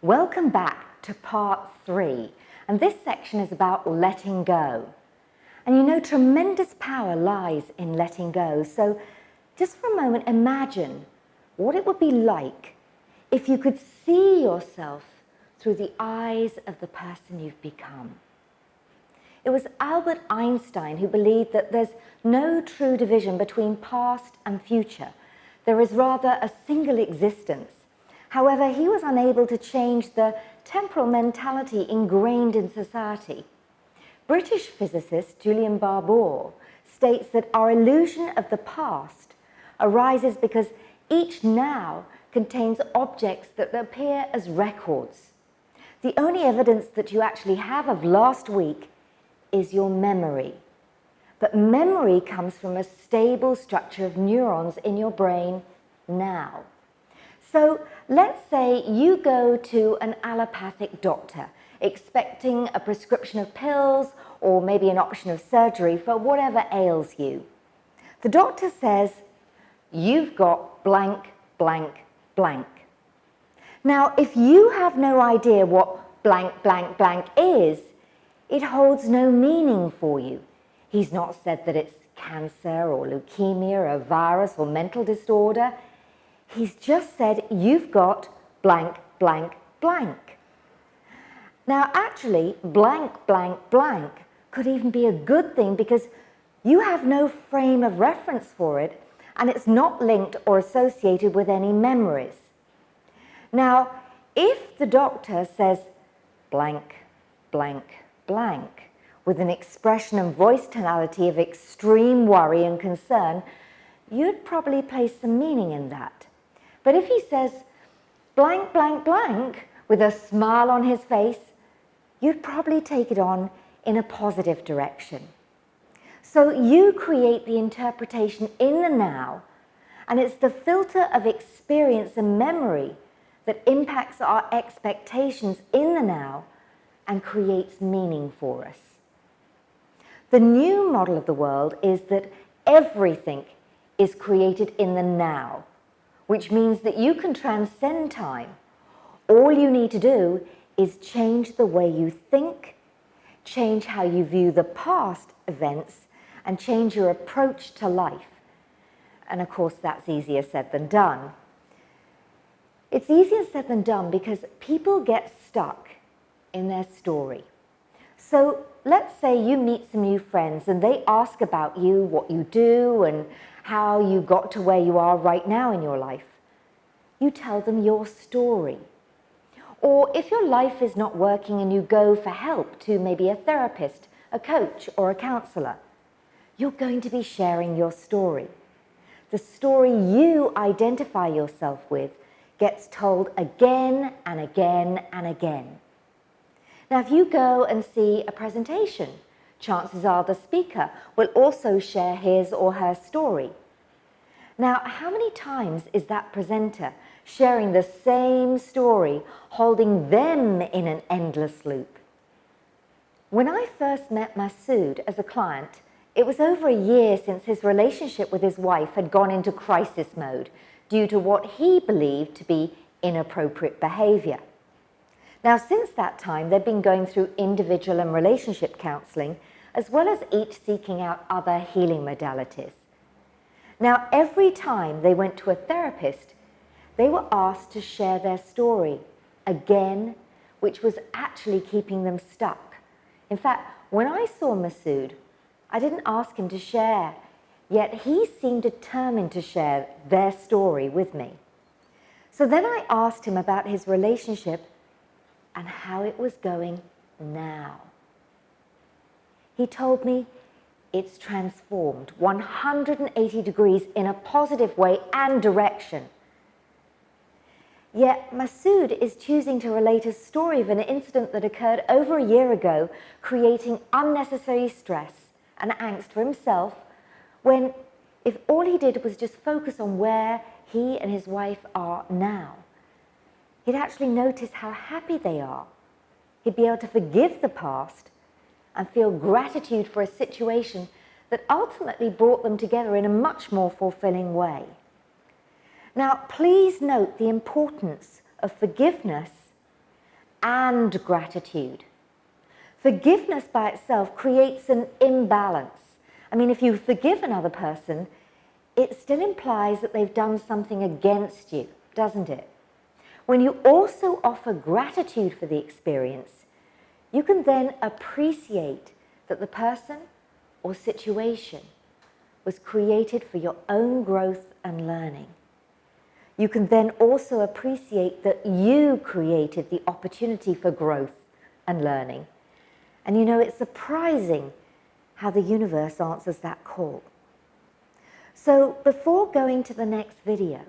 Welcome back to part 3, and this section is about letting go. And you know, tremendous power lies in letting go, so just for a moment imagine what it would be like if you could see yourself through the eyes of the person you've become. It was Albert Einstein who believed that there's no true division between past and future. There is rather a single existence. However, he was unable to change the temporal mentality ingrained in society. British physicist Julian Barbour states that our illusion of the past arises because each now contains objects that appear as records. The only evidence that you actually have of last week is your memory. But memory comes from a stable structure of neurons in your brain now. So let's say you go to an allopathic doctor expecting a prescription of pills or maybe an option of surgery for whatever ails you. The doctor says, you've got blank, blank, blank. Now, if you have no idea what blank, blank, blank is, it holds no meaning for you. He's not said that it's cancer or leukemia or a virus or mental disorder. He's just said you've got blank, blank, blank. Now actually, blank, blank, blank could even be a good thing because you have no frame of reference for it and it's not linked or associated with any memories. Now, if the doctor says blank, blank, blank with an expression and voice tonality of extreme worry and concern, you'd probably place some meaning in that. But if he says blank, blank, blank with a smile on his face, you'd probably take it on in a positive direction. So you create the interpretation in the now, and it's the filter of experience and memory that impacts our expectations in the now and creates meaning for us. The new model of the world is that everything is created in the now, which means that you can transcend time. All you need to do is change the way you think, change how you view the past events, and change your approach to life. And of course, that's easier said than done. It's easier said than done because people get stuck in their story. So let's say you meet some new friends and they ask about you, what you do, and how you got to where you are right now in your life. You tell them your story. Or if your life is not working and you go for help to maybe a therapist, a coach, or a counselor, you're going to be sharing your story. The story you identify yourself with gets told again and again and again. Now, if you go and see a presentation, chances are the speaker will also share his or her story. Now, how many times is that presenter sharing the same story, holding them in an endless loop? When I first met Masood as a client, it was over a year since his relationship with his wife had gone into crisis mode due to what he believed to be inappropriate behavior. Now, since that time, they've been going through individual and relationship counseling, as well as each seeking out other healing modalities. Now, every time they went to a therapist, they were asked to share their story again, which was actually keeping them stuck. In fact, when I saw Masood, I didn't ask him to share, yet he seemed determined to share their story with me. So then I asked him about his relationship and how it was going now. He told me it's transformed 180 degrees in a positive way and direction. Yet Masood is choosing to relate a story of an incident that occurred over a year ago, creating unnecessary stress and angst for himself, when if all he did was just focus on where he and his wife are now, he'd actually notice how happy they are. He'd be able to forgive the past and feel gratitude for a situation that ultimately brought them together in a much more fulfilling way. Now, please note the importance of forgiveness and gratitude. Forgiveness by itself creates an imbalance. I mean, if you forgive another person, it still implies that they've done something against you, doesn't it? When you also offer gratitude for the experience, you can then appreciate that the person or situation was created for your own growth and learning. You can then also appreciate that you created the opportunity for growth and learning. And you know, it's surprising how the universe answers that call. So before going to the next video,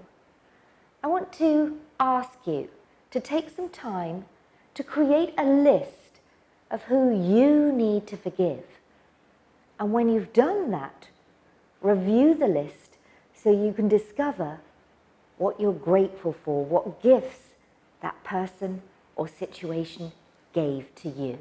I want to ask you to take some time to create a list of who you need to forgive. And when you've done that, review the list so you can discover what you're grateful for, what gifts that person or situation gave to you.